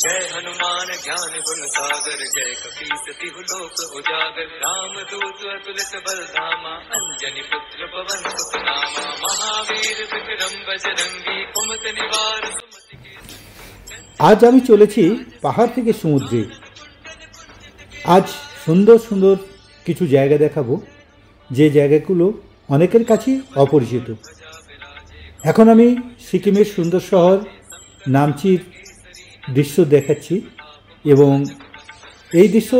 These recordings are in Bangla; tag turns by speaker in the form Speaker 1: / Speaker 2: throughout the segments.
Speaker 1: जय हनुमान ज्ञान गुण सागर जय कपीस तिहु लोक उजागर राम दूत अतुलित बल धामा अंजनी पुत्र पवन सुत नामा महावीर विक्रम बजरंगी कुमत निवार
Speaker 2: आज আমি চলেছি পাহাড় থেকে সমুদ্রে। আজ সুন্দর সুন্দর কিছু জায়গা দেখাবো, যে জায়গাগুলো অনেকের কাছে অপরিচিত। এখন আমি সিকিমের সুন্দর শহর নামচির দৃশ্য দেখাচ্ছি এবং এই দৃশ্য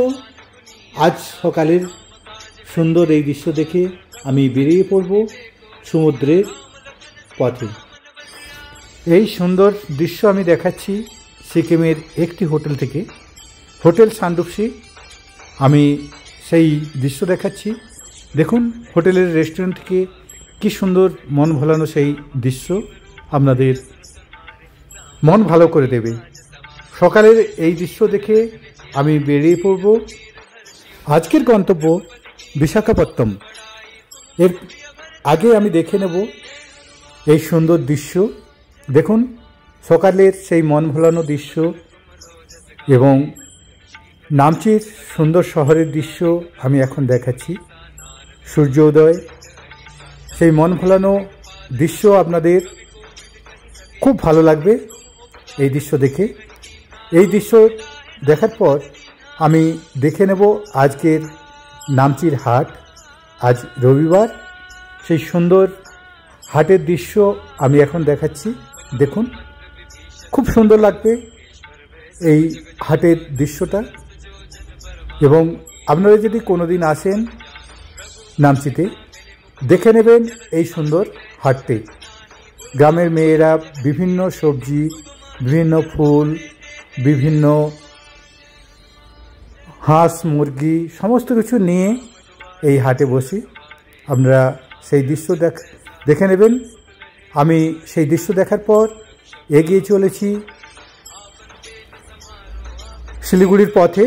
Speaker 2: আজ সকালের সুন্দর এই দৃশ্য দেখে আমি বেরিয়ে পড়ব সমুদ্রের পথে। এই সুন্দর দৃশ্য আমি দেখাচ্ছি সিকিমের একটি হোটেল থেকে, হোটেল সানডুপসি। আমি সেই দৃশ্য দেখাচ্ছি। দেখুন হোটেলের রেস্টুরেন্ট থেকে কি সুন্দর মন ভোলানো সেই দৃশ্য আপনাদের মন ভালো করে দেবে। সকালের এই দৃশ্য দেখে আমি বেরিয়ে পড়ব। আজকের গন্তব্য বিশাখাপত্তনম। এর আগে আমি দেখে নেব এই সুন্দর দৃশ্য। দেখুন সকালের সেই মন ভোলানো দৃশ্য এবং নামচির সুন্দর শহরের দৃশ্য আমি এখন দেখাচ্ছি। সূর্যোদয়, সেই মন ভোলানো দৃশ্য আপনাদের খুব ভালো লাগবে এই দৃশ্য দেখে। এই দৃশ্য দেখার পর আমি দেখে নেব আজকের নামচির হাট। আজ রবিবার, সেই সুন্দর হাটের দৃশ্য আমি এখন দেখাচ্ছি। দেখুন খুব সুন্দর লাগবে এই হাটের দৃশ্যটা। এবং আপনারা যদি কোনোদিন আসেন নামচিতে, দেখে নেবেন এই সুন্দর হাটটি। গ্রামের মেয়েরা বিভিন্ন সবজি, বিভিন্ন ফুল, বিভিন্ন হাঁস মুরগি সমস্ত কিছু নিয়ে এই হাটে বসি। আপনারা সেই দৃশ্য দেখে নেবেন। আমি সেই দৃশ্য দেখার পর এগিয়ে চলেছি শিলিগুড়ির পথে।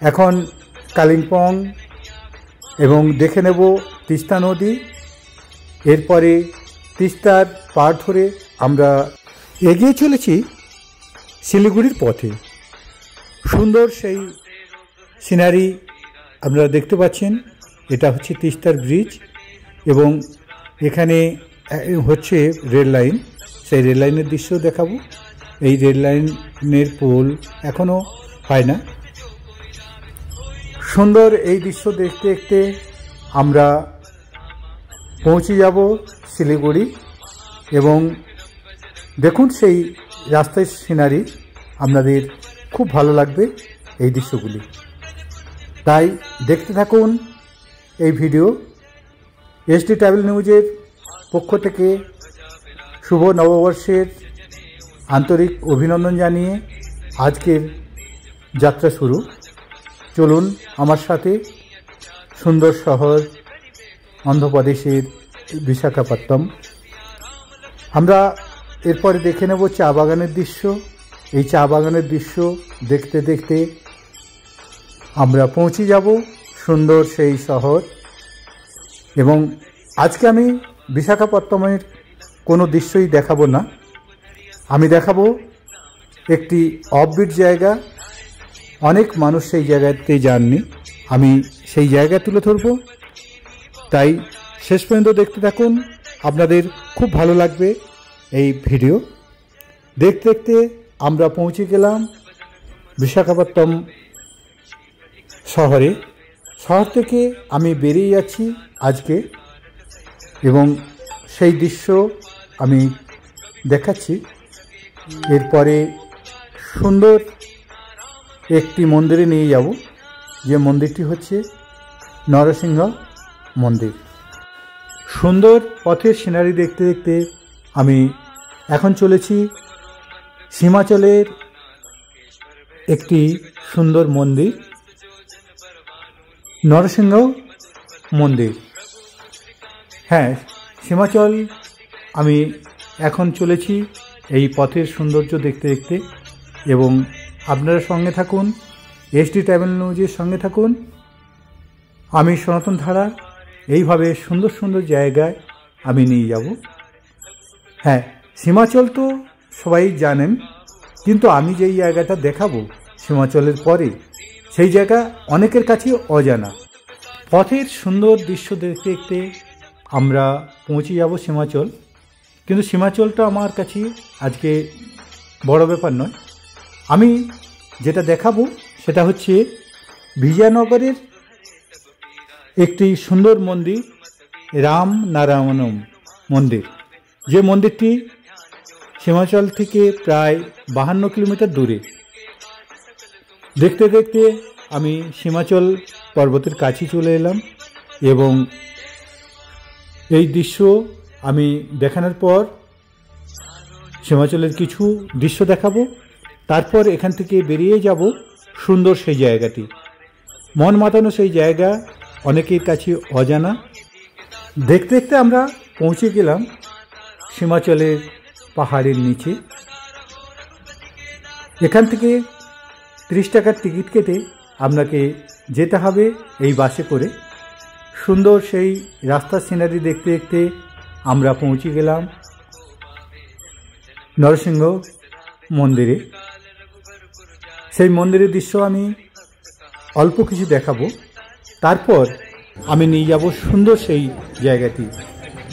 Speaker 2: এখন কালিম্পং এবং দেখে নেব তিস্তা নদী। এরপরে তিস্তার পার ধরে আমরা এগিয়ে চলেছি শিলিগুড়ির পথে। সুন্দর সেই সিনারি আপনারা দেখতে পাচ্ছেন। এটা হচ্ছে তিস্তার ব্রিজ এবং এখানে হচ্ছে রেল লাইন। সেই রেল লাইনের দৃশ্য দেখাবো। এই রেল লাইনের পোল এখনও হয় না। সুন্দর এই দৃশ্য দেখতে দেখতে আমরা পৌঁছে যাব শিলিগুড়ি এবং দেখুন সেই রাস্তার সিনারি আপনাদের খুব ভালো লাগবে এই দৃশ্যগুলি। তাই দেখতে থাকুন এই ভিডিও। এসডি ট্রাভেল নিউজের পক্ষ থেকে শুভ নববর্ষের আন্তরিক অভিনন্দন জানিয়ে আজকের যাত্রা শুরু। চলুন আমার সাথে সুন্দর শহর অন্ধ্রপ্রদেশের বিশাখাপত্তনম। আমরা এরপরে দেখে নেব চা বাগানের দৃশ্য। এই চা বাগানের দৃশ্য দেখতে দেখতে আমরা পৌঁছে যাব সুন্দর সেই শহর। এবং আজকে আমি বিশাখাপত্তনমের কোনো দৃশ্যই দেখাবো না। আমি দেখাবো একটি অফবিট জায়গা। অনেক মানুষ সেই জায়গাতে যাননি, আমি সেই জায়গা তুলে ধরব। তাই শেষ পর্যন্ত দেখতে থাকুন, আপনাদের খুব ভালো লাগবে এই ভিডিও। দেখতে দেখতে আমরা পৌঁছে গেলাম বিশাখাপত্তনম শহরে। শহর থেকে আমি বেরিয়ে যাচ্ছি আজকে এবং সেই দৃশ্য আমি দেখাচ্ছি। এরপরে সুন্দর একটি মন্দিরে নিয়ে যাব, যে মন্দিরটি হচ্ছে নরসিংহ মন্দির। সুন্দর পথের সিনারি দেখতে দেখতে আমি এখন চলেছি হিমাচলের একটি সুন্দর মন্দির, নরসিংহ মন্দির। হ্যাঁ, হিমাচল আমি এখন চলেছি এই পথের সৌন্দর্য দেখতে দেখতে। এবং আপনারা সঙ্গে থাকুন, এসডি ট্রাভেল নিউজের সঙ্গে থাকুন। আমি সনাতন ধারা এইভাবে সুন্দর সুন্দর জায়গায় আমি নিয়ে যাব। হ্যাঁ, সীমাচল তো সবাই জানেন, কিন্তু আমি যেই জায়গাটা দেখাবো সীমাচলের পরে, সেই জায়গা অনেকের কাছে অজানা। পথের সুন্দর দৃশ্য দেখতে দেখতে আমরা পৌঁছে যাব সীমাচল। কিন্তু সীমাচলটা আমার কাছে আজকে বড় ব্যাপার নয়। আমি যেটা দেখাবো সেটা হচ্ছে বিজয়নগরের একটি সুন্দর মন্দির, রাম নারায়ণম মন্দির, যে মন্দিরটি সীমাচল থেকে প্রায় 52 কিলোমিটার দূরে। দেখতে দেখতে আমি সীমাচল পর্বতের কাছে চলে এলাম এবং এই দৃশ্য আমি দেখানোর পর সীমাচলের কিছু দৃশ্য দেখাবো। তারপর এখান থেকে বেরিয়ে যাব সুন্দর সেই জায়গাটি। মন মাতানো সেই জায়গা অনেকের কাছে অজানা। দেখতে দেখতে আমরা পৌঁছে গেলাম সীমাচলের পাহাড়ের নিচে। এখান থেকে 30 টাকার টিকিট কেটে আপনাকে যেতে হবে এই বাসে করে। সুন্দর সেই রাস্তার সিনারি দেখতে দেখতে আমরা পৌঁছে গেলাম নরসিংহ মন্দিরে। সেই মন্দিরের দৃশ্য আমি অল্প কিছু দেখাবো, তারপর আমি নিয়ে যাব সুন্দর সেই জায়গাটি,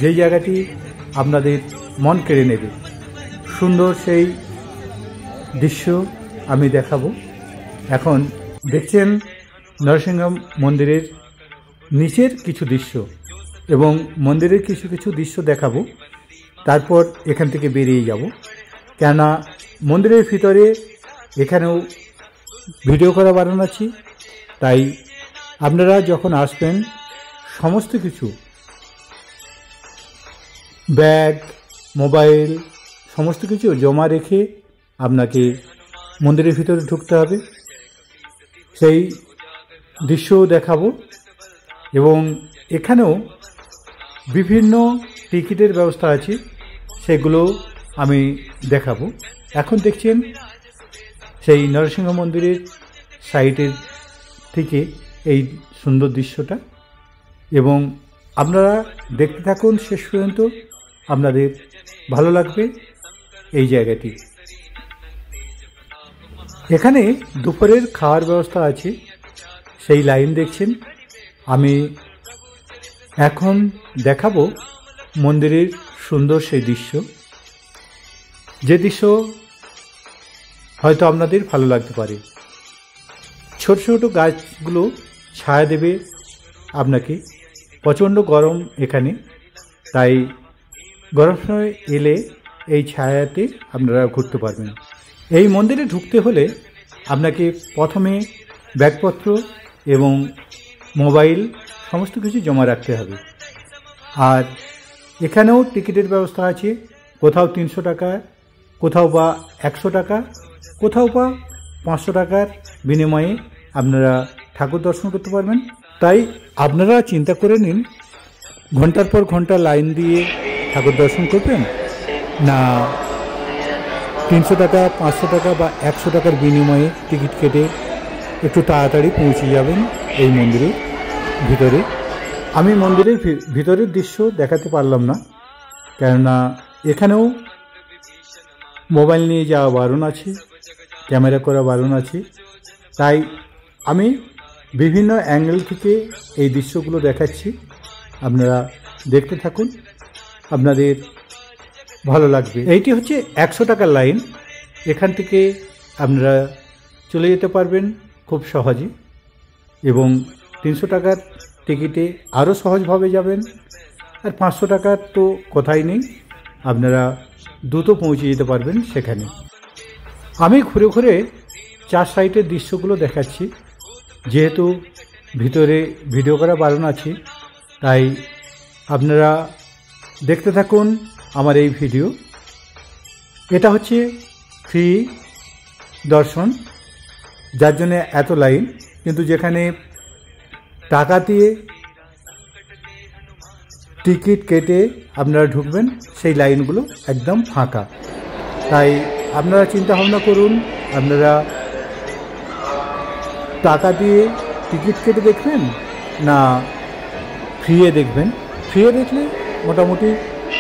Speaker 2: যেই জায়গাটি আপনাদের মন কেড়ে নেবে। সুন্দর সেই দৃশ্য আমি দেখাবো। এখন দেখছেন নরসিংহ মন্দিরের নিচের কিছু দৃশ্য এবং মন্দিরের কিছু কিছু দৃশ্য দেখাবো। তারপর এখান থেকে বেরিয়ে যাব, কেননা মন্দিরের ভিতরে এখানেও ভিডিও করা বারণ আছে। তাই আপনারা যখন আসবেন সমস্ত কিছু, ব্যাগ, মোবাইল, সমস্ত কিছু জমা রেখে আপনাকে মন্দিরের ভিতরে ঢুকতে হবে। সেই দৃশ্যও দেখাবো এবং এখানেও বিভিন্ন টিকিটের ব্যবস্থা আছে, সেগুলো আমি দেখাবো। এখন দেখছেন সেই নরসিংহ মন্দিরের সাইডের থেকে এই সুন্দর দৃশ্যটা, এবং আপনারা দেখতে থাকুন শেষ পর্যন্ত, আপনাদের ভালো লাগবে এই জায়গাটি। এখানে দুপুরের খাওয়ার ব্যবস্থা আছে, সেই লাইন দেখছেন। আমি এখন দেখাবো মন্দিরের সুন্দর সেই দৃশ্য, যে দৃশ্য হয়তো আপনাদের ভালো লাগতে পারে। ছোট ছোট গাছগুলো ছায়া দেবে আপনাকে। প্রচণ্ড গরম এখানে, তাই গরম সময় এলে এই ছায়াতে আপনারা ঘুরতে পারবেন। এই মন্দিরে ঢুকতে হলে আপনাকে প্রথমে ব্যাগপত্র এবং মোবাইল সমস্ত কিছু জমা রাখতে হবে। আর এখানেও টিকিটের ব্যবস্থা আছে, কোথাও 300 টাকা, কোথাও বা 100 টাকা, কোথাও বা 500 টাকার বিনিময়ে আপনারা ঠাকুর দর্শন করতে পারবেন। তাই আপনারা চিন্তা করে নিন, ঘন্টার পর ঘন্টা লাইন দিয়ে ঠাকুর দর্শন করবেন, না 300 টাকা, 500 টাকা বা 100 টাকার বিনিময়ে টিকিট কেটে একটু তাড়াতাড়ি পৌঁছে যাবেন এই মন্দিরের ভিতরে। আমি মন্দিরের ভিতরের দৃশ্য দেখাতে পারলাম না, কেননা এখানেও মোবাইল নিয়ে যাওয়া বারণ আছে, ক্যামেরা করা বারণ আছে। তাই আমি বিভিন্ন অ্যাঙ্গেল থেকে এই দৃশ্যগুলো দেখাচ্ছি, আপনারা দেখতে থাকুন, আপনাদের ভালো লাগবে। এইটি হচ্ছে 100 টাকার লাইন, এখান থেকে আপনারা চলে যেতে পারবেন খুব সহজে, এবং 300 টাকার টিকিটে আরও সহজভাবে যাবেন। আর 500 টাকার তো কথাই নেই, আপনারা দ্রুত পৌঁছে যেতে পারবেন সেখানে। আমি ঘুরে ঘুরে 4 সাইডের দৃশ্যগুলো দেখাচ্ছি, যেহেতু ভিতরে ভিডিও করা বারণ আছে, তাই আপনারা দেখতে থাকুন আমার এই ভিডিও। এটা হচ্ছে ফ্রি দর্শন, যার জন্য এত লাইন, কিন্তু যেখানে টাকা দিয়ে টিকিট কেটে আপনারা ঢুকবেন সেই লাইনগুলো একদম ফাঁকা। তাই আপনারা চিন্তা ভাবনা করুন, আপনারা টাকা দিয়ে টিকিট কেটে দেখবেন না ফ্রিয়ে দেখবেন। ফ্রিয়ে দেখলে মোটামুটি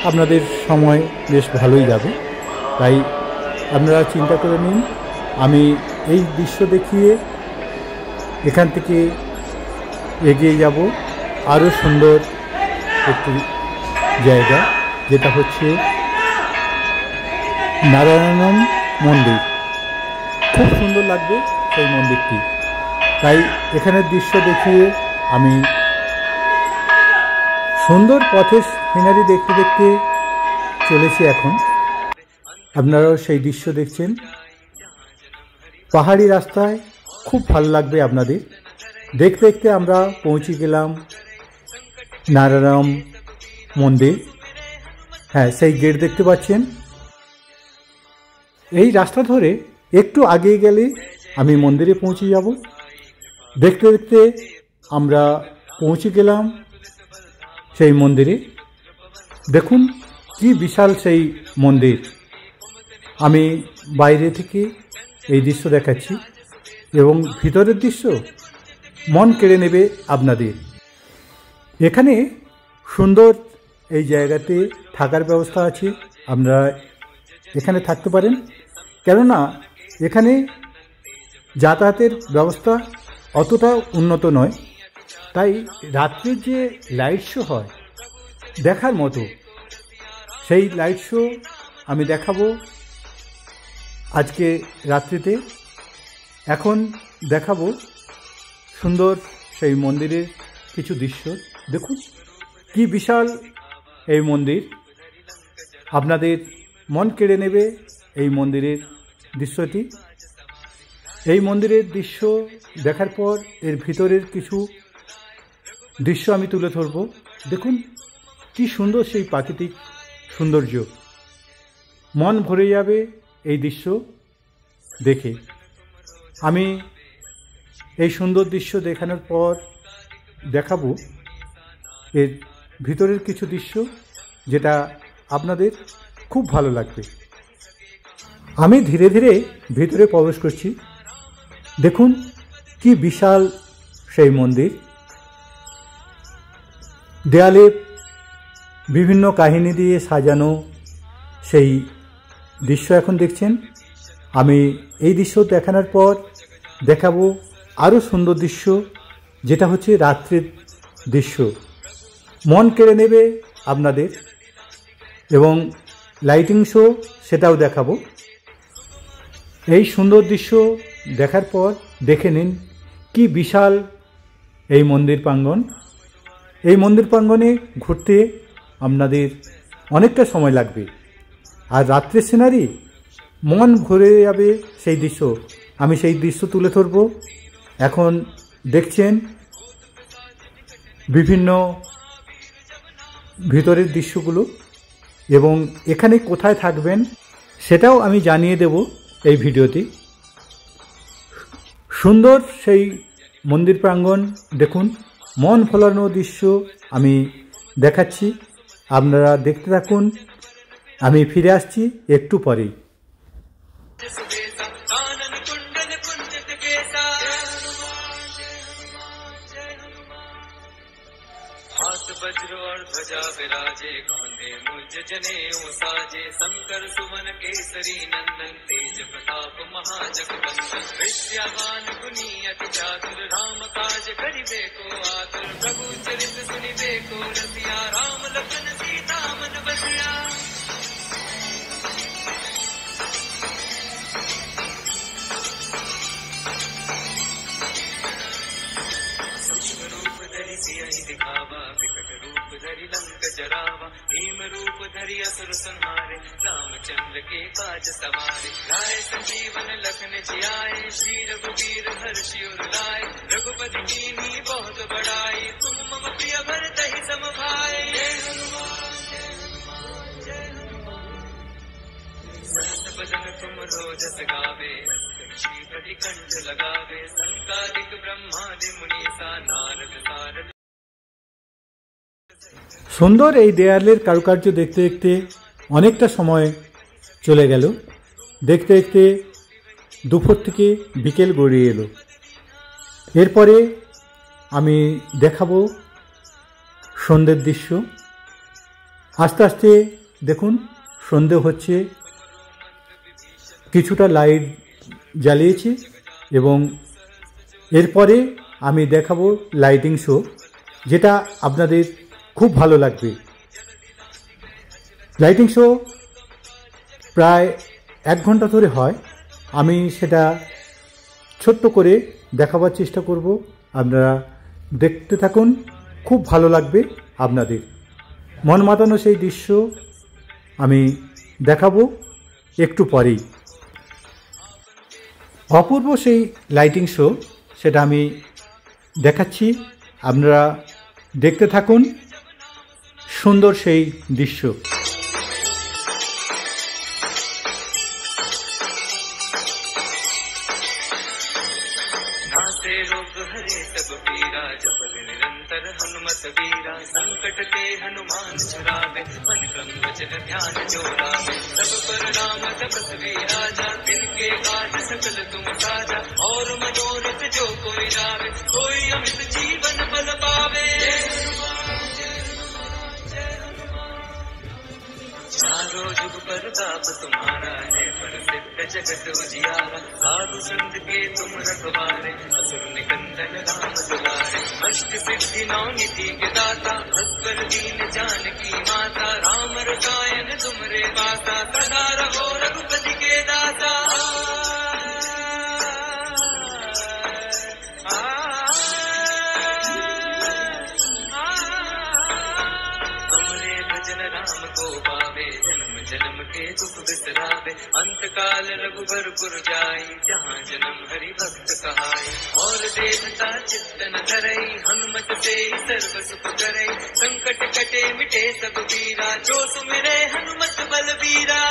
Speaker 2: আপনাদের সময় বেশ ভালোই যাবে। তাই আপনারা চিন্তা করে নিন, আমি এই দৃশ্য দেখিয়ে এখান থেকে এগিয়ে যাব আরও সুন্দর একটি জায়গা, যেটা হচ্ছে নারায়ণম মন্দির। খুব সুন্দর লাগবে সেই মন্দিরটি। তাই এখানের দৃশ্য দেখিয়ে আমি সুন্দর পথের সিনারি দেখতে দেখতে চলেছি। এখন আপনারাও সেই দৃশ্য দেখছেন। পাহাড়ি রাস্তায় খুব ভালো লাগবে আপনাদের। দেখতে দেখতে আমরা পৌঁছে গেলাম নারায়ণম মন্দির। হ্যাঁ, সেই গেট দেখতে পাচ্ছেন। এই রাস্তা ধরে একটু আগে গেলে আমি মন্দিরে পৌঁছে যাব। দেখতে দেখতে আমরা পৌঁছে গেলাম সেই মন্দিরে। দেখুন কি বিশাল সেই মন্দির। আমি বাইরে থেকে এই দৃশ্য দেখাচ্ছি এবং ভিতরের দৃশ্য মন কেড়ে নেবে আপনাদের। এখানে সুন্দর এই জায়গাতে থাকার ব্যবস্থা আছে, আপনারা এখানে থাকতে পারেন। কেননা এখানে যাতায়াতের ব্যবস্থা অতটা উন্নত নয়, তাই রাত্রে যে লাইট শো হয় দেখার মতো, সেই লাইট শো আমি দেখাবো আজকে রাত্রিতে। এখন দেখাবো সুন্দর সেই মন্দিরের কিছু দৃশ্য। দেখুন কি বিশাল এই মন্দির, আপনাদের মন কেড়ে নেবে এই মন্দিরের দৃশ্যটি। এই মন্দিরের দৃশ্য দেখার পর এর ভিতরের কিছু দৃশ্য আমি তুলে ধরব। দেখুন কি সুন্দর সেই প্রাকৃতিক সৌন্দর্য, মন ভরে যাবে এই দৃশ্য দেখে। আমি এই সুন্দর দৃশ্য দেখানোর পর দেখাবো এর ভিতরের কিছু দৃশ্য, যেটা আপনাদের খুব ভালো লাগবে। আমি ধীরে ধীরে ভিতরে প্রবেশ করছি। দেখুন কি বিশাল সেই মন্দির। দেয়ালে বিভিন্ন কাহিনী দিয়ে সাজানো সেই দৃশ্য এখন দেখছেন। আমি এই দৃশ্য দেখানোর পর দেখাবো আরও সুন্দর দৃশ্য, যেটা হচ্ছে রাত্রির দৃশ্য। মন কেড়ে নেবে আপনাদের এবং লাইটিং শো সেটাও দেখাবো। এই সুন্দর দৃশ্য দেখার পর দেখে নিন কি বিশাল এই মন্দির প্রাঙ্গণ। এই মন্দির প্রাঙ্গণে ঘুরতে আপনাদের অনেকটা সময় লাগবে, আর রাত্রের সিনারি মন ভরে যাবে সেই দৃশ্য। আমি সেই দৃশ্য তুলে ধরব। এখন দেখছেন বিভিন্ন ভিতরের দৃশ্যগুলো, এবং এখানে কোথায় থাকবেন সেটাও আমি জানিয়ে দেব এই ভিডিওতে। সুন্দর সেই মন্দির প্রাঙ্গণ দেখুন, মন ভোলানো দৃশ্য আমি দেখাচ্ছি। আপনারা দেখতে থাকুন, আমি ফিরে আসছি একটু পরেই।
Speaker 1: हाथ वज्र और ध्वजा विराजे, कांधे मुझ जनेऊ साजे, शंकर सुमन केसरी नंदन, तेज प्रताप महाजगवंदन, विद्यावान गुणी अति चातुर, राम काज करिबे को आतुर, प्रभु चरित सुनिबे को रसिया, राम लखन सीता मन बसिया। सियहि दिखावा, विकट रूप धरि लंक जरावा, भीम रूप धरि असुर संहारे, रामचंद्र के काज सवारे, लाए संजीवन लखन जियाए, श्री रघुवीर हर्षि उर लाए, रघुपति कीन्ही बहुत बड़ाई, तुम मम प्रिय भरतहि सम भाई। जय हनुमान जय हनुमान जय हनुमान। सहस बदन तुम रोजस गावे, श्री कंठ लगावे, संकादिक ब्रह्मादि मुनीसा, नारद सारद।
Speaker 2: সুন্দর এই দেয়ালের কারুকার্য দেখতে দেখতে অনেকটা সময় চলে গেল। দেখতে দেখতে দুপুর থেকে বিকেল গড়িয়ে এলো। এরপরে আমি দেখাবো সন্ধ্যের দৃশ্য। আস্তে আস্তে দেখুন সন্ধে হচ্ছে, কিছুটা লাইট জ্বালিয়েছি এবং এরপরে আমি দেখাবো লাইটিং শো, যেটা আপনাদের খুব ভালো লাগবে। লাইটিং শো প্রায় 1 ঘন্টা ধরে হয়। আমি সেটা ছোট্ট করে দেখাবার চেষ্টা করব, আপনারা দেখতে থাকুন, খুব ভালো লাগবে আপনাদের। মন মাতানো সেই দৃশ্য আমি দেখাবো একটু পরেই। অপূর্ব সেই লাইটিং শো সেটা আমি দেখাচ্ছি, আপনারা দেখতে থাকুন সুন্দর সেই দৃশ্য।
Speaker 1: नासे रोग हरे सब पीरा, जपत निरंतर हनुमत वीरा। संकट के हनुमान छुड़ावे, मन क्रम वचन ध्यान जो लावे। सब पर नाम तपस्वी राजा, दिन के काज सकल तुम साजा। और मनोरथ जो कोई लावे, कोई अमित जीवन बल पावे। चारों जुग पर ताप तुम्हारा है, प्रसिद्ध जगत उजियारा। साधु संत के तुम रखवारे, असुर निकंदन राम दुलारे। अष्ट सिद्धि नौ निधि के दाता, अस्कर दीन जानकी माता। राम रसायन तुमरे पासा, सदा रहो रघुपति के दाता। राम को पावे, जन्म जन्म के दुख बिसरावे। अंत काल रघुबरपुर जाई, जहाँ जन्म हरि भक्त कहाई। और देवता चित्त न धरई, हनुमत से सर्व सुख करई। संकट कटे मिटे सब पीरा, जो सुमिरे हनुमत बलबीरा।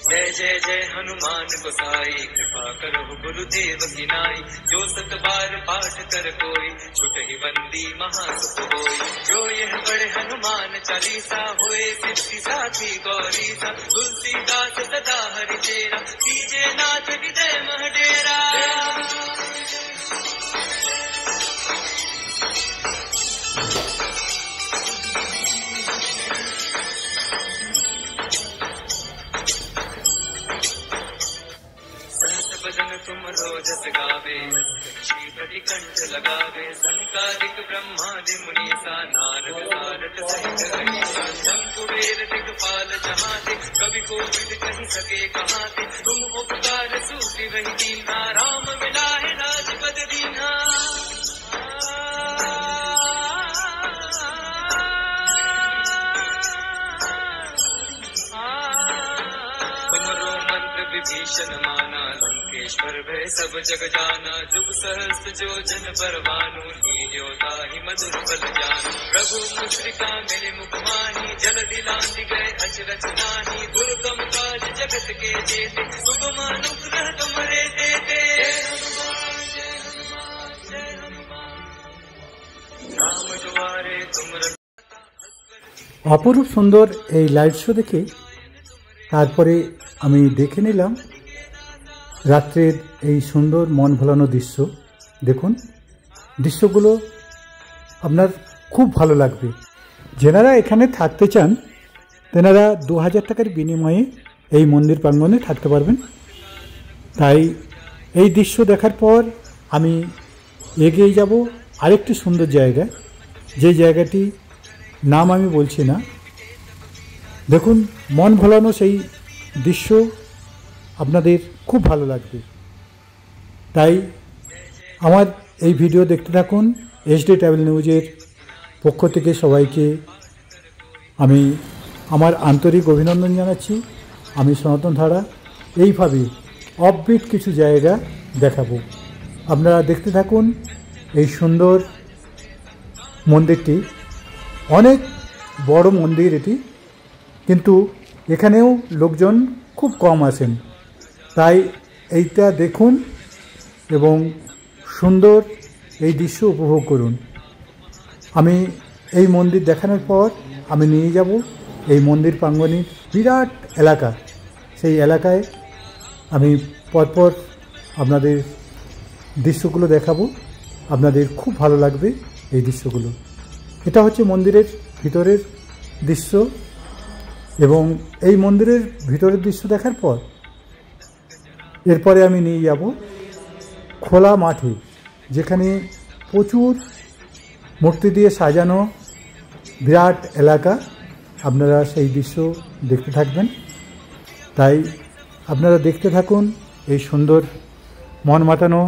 Speaker 1: जय जय जय हनुमान गोसाई, कृपा करो गुरुदेव की नाई। जो 7 बार पाठ कर कोई, छुटहि बंदी महासुख होई। जो यह बड़े हनुमान चालीसा, होए सिद्धि साखी गौरीसा। तुलसीदास सदा हरि चेरा, कीजे नाथ हृदय मह डेरा। भजन तुम रोजस गावे, श्री कंठ लगावे। संकालिक ब्रह्मादि मुनीसा, नारद सारद सहित अहिसा। शंकुबेर दिगपाल जहाँ थे, कवि कोविद कहि सके कहाँ थे। तुम उपकार सूफी वही दीन्हा, राम मिलाए राजपद दीन्हा। विभीषण माना, लंकेश्वर भय सब जग जाना। जुग सहस्त्र जो जन परवानु, लील्यो ताहि मधुर फल जानु। प्रभु मुद्रिका मेरे मुख माही, जल दिलांति गए अचरज नाही। दुर्गम काज जगत के जेते, सुगम अनुग्रह तुमरे देते। राम दुआरे तुम।
Speaker 2: অপরূপ সুন্দর এই লাইট শো দেখে তারপরে আমি দেখে নিলাম রাত্রের এই সুন্দর মন ভোলানো দৃশ্য। দেখুন দৃশ্যগুলো আপনার খুব ভালো লাগবে। যারা এখানে থাকতে চান তেনারা 2000 টাকার বিনিময়ে এই মন্দির প্রাঙ্গণে থাকতে পারবেন। তাই এই দৃশ্য দেখার পর আমি এগিয়ে যাব আরেকটি সুন্দর জায়গা, যে জায়গাটি নাম আমি বলছি না। দেখুন মন ভোলানো সেই দৃশ্য আপনাদের খুব ভালো লাগবে। তাই আমার এই ভিডিও দেখতে থাকুন। HD ট্রাভেল নিউজের পক্ষ থেকে সবাইকে আমি আমার আন্তরিক অভিনন্দন জানাচ্ছি। আমি সনাতন ধারা এইভাবে অফবিট কিছু জায়গা দেখাবো, আপনারা দেখতে থাকুন। এই সুন্দর মন্দিরটি অনেক বড় মন্দির এটি, কিন্তু এখানেও লোকজন খুব কম আসেন। তাই এইটা দেখুন এবং সুন্দর এই দৃশ্য উপভোগ করুন। আমি এই মন্দির দেখানোর পর আমি নিয়ে যাব এই মন্দির প্রাঙ্গণের বিরাট এলাকা। সেই এলাকায় আমি পরপর আপনাদের দৃশ্যগুলো দেখাবো, আপনাদের খুব ভালো লাগবে এই দৃশ্যগুলো। এটা হচ্ছে মন্দিরের ভিতরের দৃশ্য, এবং এই মন্দিরের ভিতরের দৃশ্য দেখার পর এরপরে আমি নিয়ে যাব খোলা মাঠে, যেখানে প্রচুর মূর্তি দিয়ে সাজানো বিরাট এলাকা। আপনারা সেই দৃশ্য দেখতে থাকবেন, তাই আপনারা দেখতে থাকুন এই সুন্দর মন মাতানো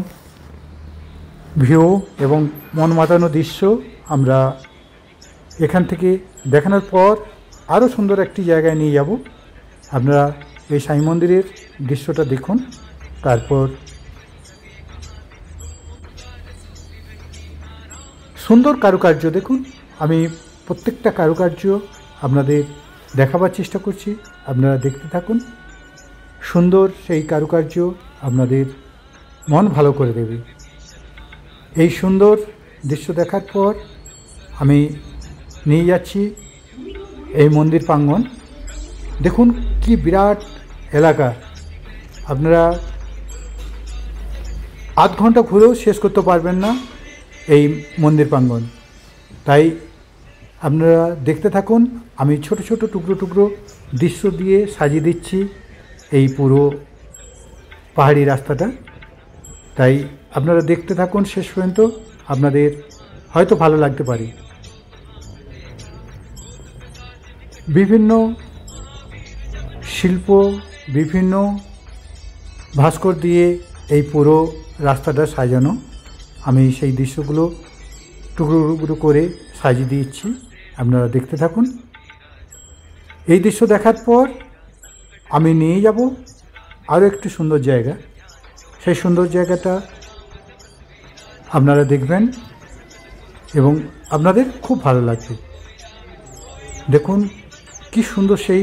Speaker 2: ভিউ এবং মন মাতানো দৃশ্য। আমরা এখান থেকে দেখানোর পর আরও সুন্দর একটি জায়গায় নিয়ে যাব। আপনারা এই সাই মন্দিরের দৃশ্যটা দেখুন, তারপর সুন্দর কারুকার্য দেখুন। আমি প্রত্যেকটা কারুকার্য আপনাদের দেখাবার চেষ্টা করছি, আপনারা দেখতে থাকুন। সুন্দর সেই কারুকার্য আপনাদের মন ভালো করে দেবে। এই সুন্দর দৃশ্য দেখার পর আমি নিয়ে যাচ্ছি এই মন্দির প্রাঙ্গণ। দেখুন কি বিরাট এলাকা, আপনারা আধ ঘন্টা ঘুরেও শেষ করতে পারবেন না এই মন্দির প্রাঙ্গণ। তাই আপনারা দেখতে থাকুন, আমি ছোট ছোট টুকরো টুকরো দৃশ্য দিয়ে সাজিয়ে দিচ্ছি এই পুরো পাহাড়ি রাস্তাটা। তাই আপনারা দেখতে থাকুন শেষ পর্যন্ত, আপনাদের হয়তো ভালো লাগতে পারে। বিভিন্ন শিল্প, বিভিন্ন ভাস্কর দিয়ে এই পুরো রাস্তাটা সাজানো। আমি সেই দৃশ্যগুলো টুকরো টুকরো করে সাজিয়ে দিচ্ছি, আপনারা দেখতে থাকুন। এই দৃশ্য দেখার পর আমি নিয়ে যাব আরও একটি সুন্দর জায়গা। সেই সুন্দর জায়গাটা আপনারা দেখবেন এবং আপনাদের খুব ভালো লাগবে। দেখুন কি সুন্দর সেই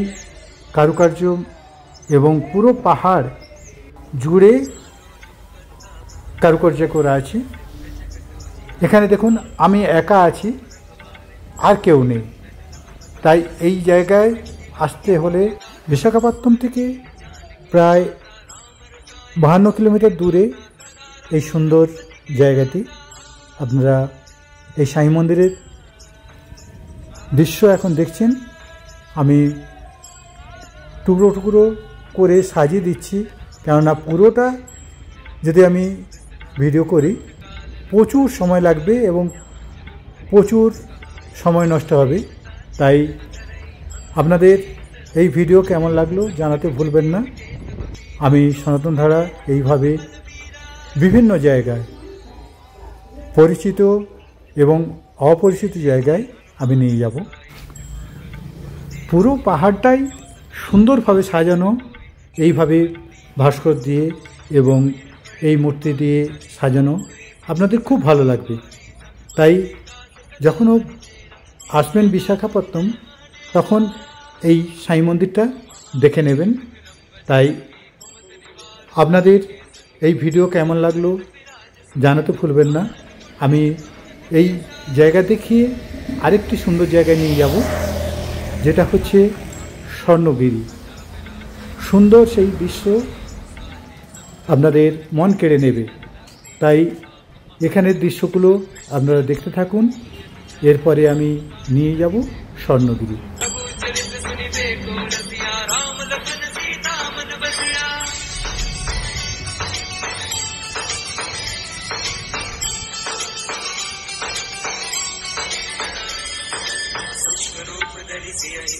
Speaker 2: কারুকার্য, এবং পুরো পাহাড় জুড়ে কারুকার্য করা আছে। এখানে দেখুন আমি একা আছি, আর কেউ নেই। তাই এই জায়গায় আসতে হলে বিশাখাপত্তনম থেকে প্রায় 52 কিলোমিটার দূরে এই সুন্দর জায়গাটি। আপনারা এই সাই মন্দিরের দৃশ্য এখন দেখছেন। আমি টুকরো টুকরো করে সাজিয়ে দিচ্ছি, কেননা পুরোটা যদি আমি ভিডিও করি প্রচুর সময় লাগবে এবং প্রচুর সময় নষ্ট হবে। তাই আপনাদের এই ভিডিও কেমন লাগলো জানাতে ভুলবেন না। আমি সনাতন ধারা এইভাবে বিভিন্ন জায়গায়, পরিচিত এবং অপরিচিত জায়গায় আমি নিয়ে যাব। পুরো পাহাড়টাই সুন্দরভাবে সাজানো, এইভাবে ভাস্কর দিয়ে এবং এই মূর্তি দিয়ে সাজানো। আপনাদের খুব ভালো লাগবে। তাই যখনও আসবেন বিশাখাপত্তনম তখন এই সাই মন্দিরটা দেখে নেবেন। তাই আপনাদের এই ভিডিও কেমন লাগলো জানাতে ভুলবেন না। আমি এই জায়গা দেখিয়ে আরেকটি সুন্দর জায়গায় নিয়ে যাব, যেটা হচ্ছে স্বর্ণগিরি। সুন্দর সেই দৃশ্য আপনাদের মন কেড়ে নেবে। তাই এখানের দৃশ্যগুলো আপনারা দেখতে থাকুন, এরপরে আমি নিয়ে যাব স্বর্ণগিরি।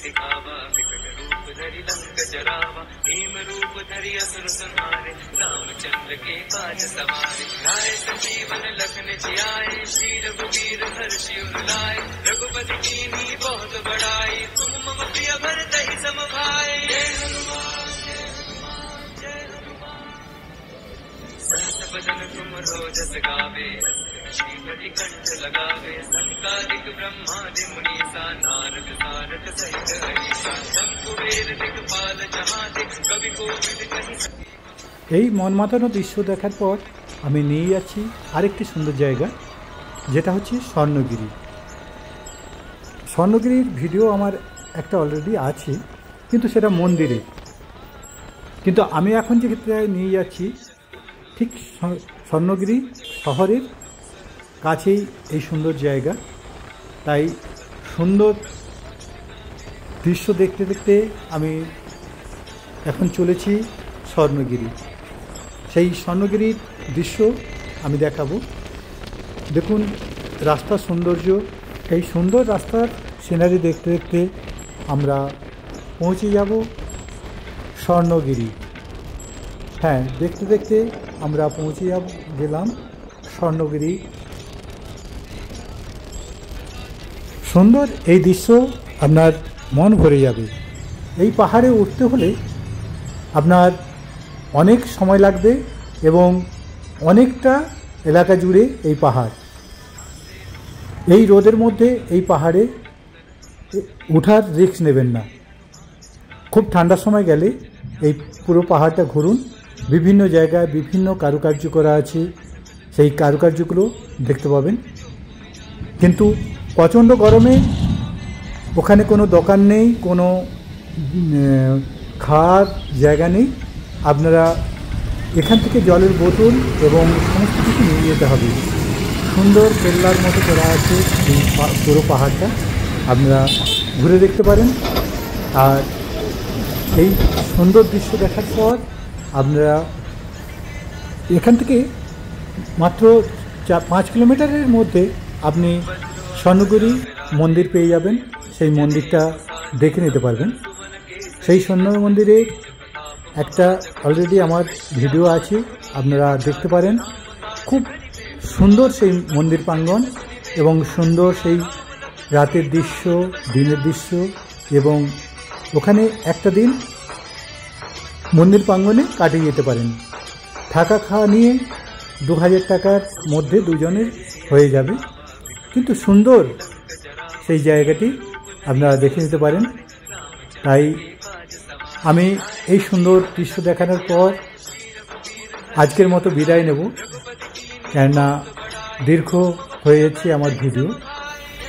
Speaker 1: दिखावा विकट रूप धरि लंक जरावा भीम रूप धरि असुर संहारे रामचंद्र के काज सवारे लाए संजीवन लखन जियाए श्री रघुवीर हर्षि उर लाए रघुपति कीन्ही बहुत बड़ाई तुम मम प्रिय भरतहि सम भाई। जय हनुमान जय हनुमान जय हनुमान। सहस बदन तुम रोजस गावे श्रीपति कंठ लगावे संकालिक ब्रह्मादि मुनीसा नारद सारद सहित अहिसा शंकुवेर दिक्पाल जहाँ दिक कवि कोविद कहि।
Speaker 2: এই মন মাতানো দৃশ্য দেখার পর আমি নিয়ে যাচ্ছি আরেকটি সুন্দর জায়গা, যেটা হচ্ছে স্বর্ণগিরি। স্বর্ণগিরির ভিডিও আমার একটা অলরেডি আছে, কিন্তু সেটা মন্দিরে। কিন্তু আমি এখন যে ক্ষেত্রে নিয়ে যাচ্ছি ঠিক স্বর্ণগিরি শহরের কাছেই এই সুন্দর জায়গা, তাই সুন্দর দৃশ্য দেখতে দেখতে আমি এখন চলেছি স্বর্ণগিরি। সেই স্বর্ণগিরির দৃশ্য আমি দেখাবো। দেখুন রাস্তার সৌন্দর্য, এই সুন্দর রাস্তার সিনারি দেখতে দেখতে আমরা পৌঁছে যাব স্বর্ণগিরি। হ্যাঁ, দেখতে দেখতে আমরা পৌঁছে গেলাম স্বর্ণগিরি। সুন্দর এই দৃশ্য, আপনার মন ভরে যাবে। এই পাহাড়ে উঠতে হলে আপনার অনেক সময় লাগবে এবং অনেকটা এলাকা জুড়ে এই পাহাড়। এই রোদের মধ্যে এই পাহাড়ে ওঠার রিস্ক নেবেন না। খুব ঠান্ডার সময় গেলে এই পুরো পাহাড়টা ঘুরুন, বিভিন্ন জায়গায় বিভিন্ন কারুকার্য করা আছে, সেই কারুকার্যগুলো দেখতে পাবেন। কিন্তু প্রচণ্ড গরমে ওখানে কোনো দোকান নেই, কোনো খাওয়ার জায়গা নেই। আপনারা এখান থেকে জলের বোতল এবং সমস্ত কিছু নিয়ে যেতে হবে। সুন্দর কেল্লার মতো করা আছে এই পুরো পাহাড়টা, আপনারা ঘুরে দেখতে পারেন। আর এই সুন্দর দৃশ্য দেখার পর আপনারা এখান থেকে মাত্র 5 কিলোমিটারের মধ্যে আপনি স্বর্ণগিরি মন্দির পেয়ে যাবেন। সেই মন্দিরটা দেখে নিতে পারবেন। সেই স্বর্ণ মন্দিরের একটা অলরেডি আমার ভিডিও আছে, আপনারা দেখতে পারেন। খুব সুন্দর সেই মন্দির প্রাঙ্গণ এবং সুন্দর সেই রাতের দৃশ্য, দিনের দৃশ্য। এবং ওখানে একটা দিন মন্দির প্রাঙ্গণে কাটিয়ে যেতে পারেন। থাকা খাওয়া নিয়ে 2000 টাকার মধ্যে দুজনের হয়ে যাবে। কিন্তু সুন্দর সেই জায়গাটি আপনারা দেখে নিতে পারেন। তাই আমি এই সুন্দর দৃশ্য দেখানোর পর আজকের মতো বিদায় নেব, কেননা দীর্ঘ হয়ে যাচ্ছে আমার ভিডিও।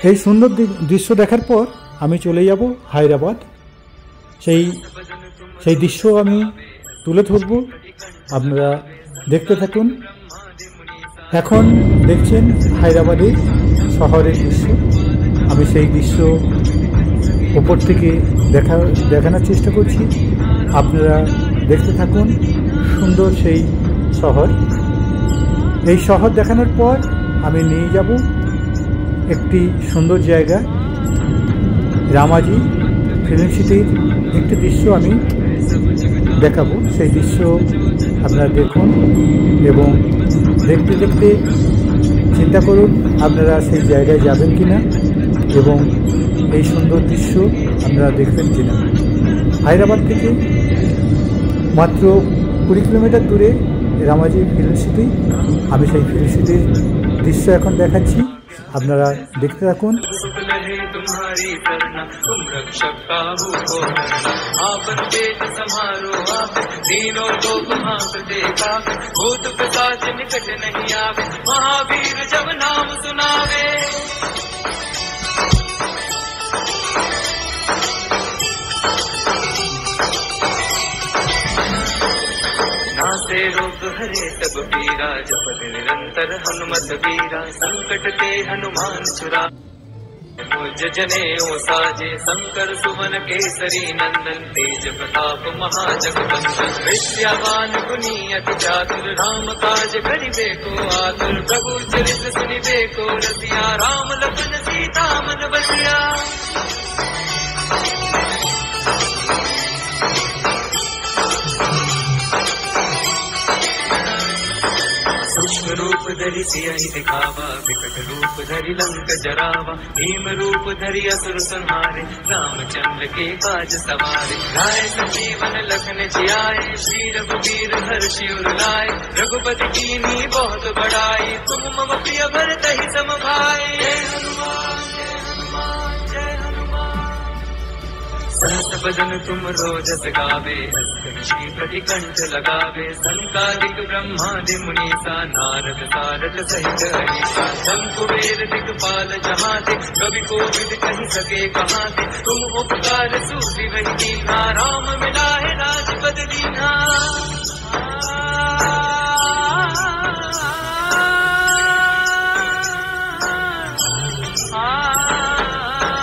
Speaker 2: এই সুন্দর দৃশ্য দেখার পর আমি চলে যাব হায়দ্রাবাদ। সেই দৃশ্য আমি তুলে ধরব, আপনারা দেখতে থাকুন। এখন দেখছেন হায়দ্রাবাদের শহরের দৃশ্য। আমি সেই দৃশ্য উপর থেকে দেখানোর চেষ্টা করছি, আপনারা দেখতে থাকুন। সুন্দর সেই শহর। এই শহর দেখানোর পর আমি নিয়ে যাব একটি সুন্দর জায়গা, রামাজি ফিল্ম সিটির একটি দৃশ্য আমি দেখাবো। সেই দৃশ্য আপনারা দেখুন এবং দেখতে দেখতে চিন্তা করুন আপনারা সেই জায়গায় যাবেন কিনা এবং এই সুন্দর দৃশ্য আপনারা দেখবেন কিনা। হায়দ্রাবাদ থেকে মাত্র 20 কিলোমিটার দূরে রামাজি ফিল্ম সিটি। আমি সেই ফিল্ম সিটির দৃশ্য এখন দেখাচ্ছি, আপনারা দেখতে থাকুন।
Speaker 1: महावीर जब नाम सुनावे नासे रोग हरे सब पीरा, जपत निरंतर हनुमत वीरा, संकट ते हनुमान छुरा, मुझ जने ओ साजे, शंकर सुवन केसरी नंदन, तेज प्रताप महाजगवंदन, विद्यावान गुणी अति चातुर, राम काज करिबे को आतुर, प्रभु चरित सुनिबे को रसिया, राम लखन सीता मन बसिया। सूक्ष्म रूप धरि सियहि दिखावा, विकट रूप धरि लंक जरावा, भीम रूप धरि असुर संहारे, रामचंद्र के काज सवारे, लाए संजीवन लखन जियाए, श्री रघुवीर हर्षि उर लाए, रघुपति कीन्ही बहुत बड़ाई, तुम मम प्रिय भरतहि सम भाई। जय हनुमान जय हनुमान जय हनुमान। सहस बदन तुम रोजस गावे, हस्तक्षी प्रतिकंठ लगावे, संकालिक ब्रह्मादि मुनीसा, नारद सारद सहित अहिसा, शंकुवेर दिक्पाल जहाँ ते, कवि कोविद कहि सके कहाँ ते, तुम उपकार सूफी वही दीन्हा, राम मिलाए राजपद दीन्हा।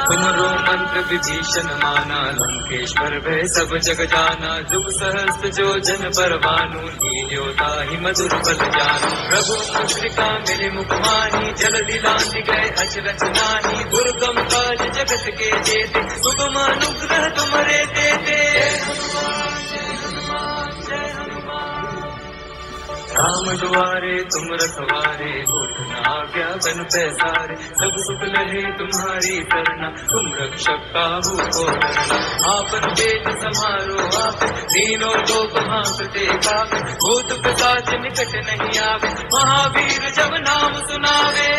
Speaker 1: तुमरो मंत्र विभीषण माना, लंकेश्वर भय सब जग जाना। जुग सहस्त्र जो जन परवानु, लील्यो ताहि मधुर बल जानु। प्रभु मुद्रिका मेरे मुखमानी, जल्दी लांघि गए अचरज नानी। दुर्गम काज जगत के जेते, सुगम अनुग्रह तुम्हारे देते। राम दुआरे तुम रखवारे, होठ न आज्ञा बन पैसारे। सब सुख लहे तुम्हारी करना, तुम रक्षक काहू को डरना। आपन वेद समारो आप, तीनों लोक हांकते कापे। भूत पिशाच निकट नहीं आवे, महावीर जब नाम सुनावे।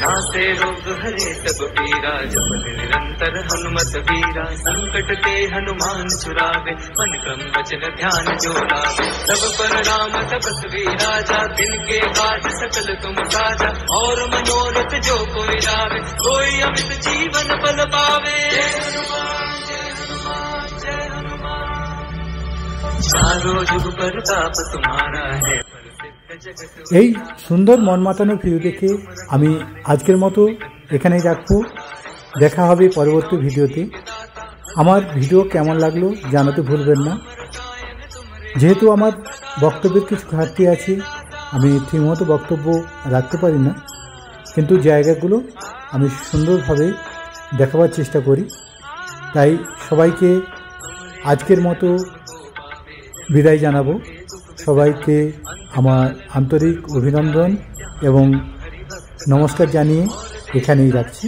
Speaker 1: नासे रोग हरे सब पीरा, जपत निरंतर हनुमत वीरा। संकट ते हनुमान छुड़ावे, मन क्रम वचन ध्यान जो लावे। सब पर राम तपस्वी राजा, तिनके काज सकल तुम साजा। और मनोरथ जो कोई लावे, कोई अमित जीवन बल पावे। जय हनुमान जय हनुमान जय हनुमान। चारों जुग प्रताप तुम्हारा है।
Speaker 2: এই সুন্দর মন মাতানো ভিডিও দেখে আমি আজকের মতো এখানেই রাখবো। দেখা হবে পরবর্তী ভিডিওতে। আমার ভিডিও কেমন লাগলো জানাতে ভুলবেন না। যেহেতু আমার বক্তব্যের কিছু ঘাটতি আছে, আমি ঠিকমতো বক্তব্য রাখতে পারি না, কিন্তু জায়গাগুলো আমি সুন্দরভাবে দেখাবার চেষ্টা করি। তাই সবাইকে আজকের মতো বিদায় জানাবো। সবাইকে আমার আন্তরিক অভিনন্দন এবং নমস্কার জানিয়ে এখানেই রাখছি।